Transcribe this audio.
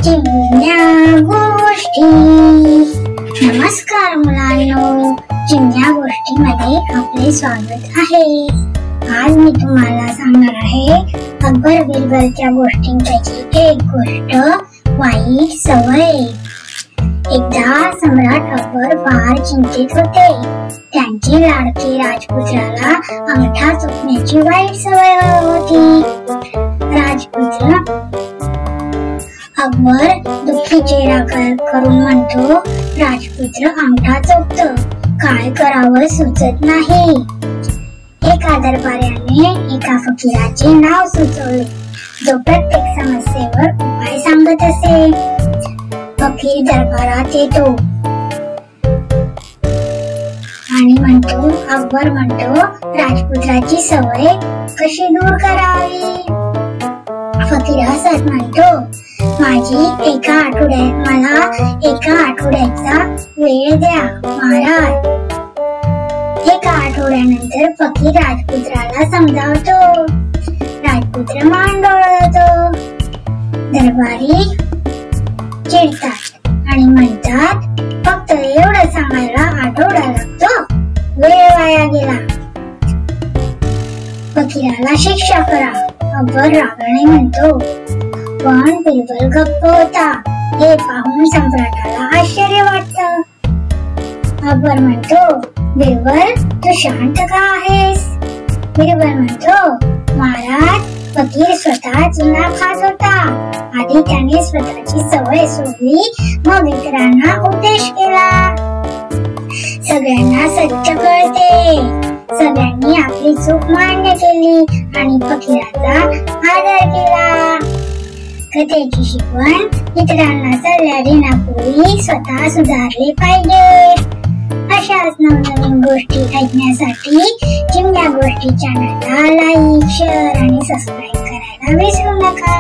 चिमण्या गोष्टी। नमस्कार मुलांनो, चिमण्या गोष्टीमध्ये आपले स्वागत आहे। आज मी तुम्हाला सांगणार आहे अकबर बिरबलच्या गोष्टींपैकी एक गोष्ट, वाईट सवय। एकदा सम्राट अकबर फार चिंतित होते। त्यांचे लाडके राजपुत्राला अंगठा चोपण्याची वाईट सवय होती। राजपुत्र अकबर दुःखी चेहरा करून म्हणतो, राजपुत्र अंगठा चोपतो, काय करावं सुचत नाही। एका दरबाराने एका फकीराचे नाव सुचवले, जो प्रत्येक समस्येवर उपाय सांगत असे। फकीर दरबारात येतो आणि म्हणतो, अकबर म्हणतो, राजपुत्राची सवय कशी दूर करावी। फकीर हसत म्हणतो, मला एका आठवड्याचा वेळ द्या महाराज। एका आठवड्यानंतर फकीर राजपुत्राला समजावतो। राजपुत्र मान डोळवतो। दरबारी चिडतात आणि म्हणतात, फक्त एवढं सांगायला आठवडा लागतो, वेळ वाया गेला, फकीराला शिक्षा करा। अकबर रागाने म्हणतो, पण बिरबल गप्प होता, हे पाहून सम्राटाला आश्चर्य वाटतं। अकबर म्हणतो, बिरबल तू शांत का आहेस? बिरबल म्हणतो, महाराज, फकीर स्वतः चुना खात होता, आधी त्याने स्वतःची सवय सोडली, मग इतरांना उपदेश केला। सगळ्यांना सत्य कळते। सगळ्यांनी आपली चूक मान्य केली आणि फकीराचा आदर केला। कथेची शिकवण, इतरांना सल्ला देण्यापूर्वी स्वतः सुधारले पाहिजे। अशाच नवनवीन गोष्टी ऐकण्यासाठी चिमण्या गोष्टी चॅनलला लाईक, शेअर आणि सबस्क्राईब करायला विसरू नका।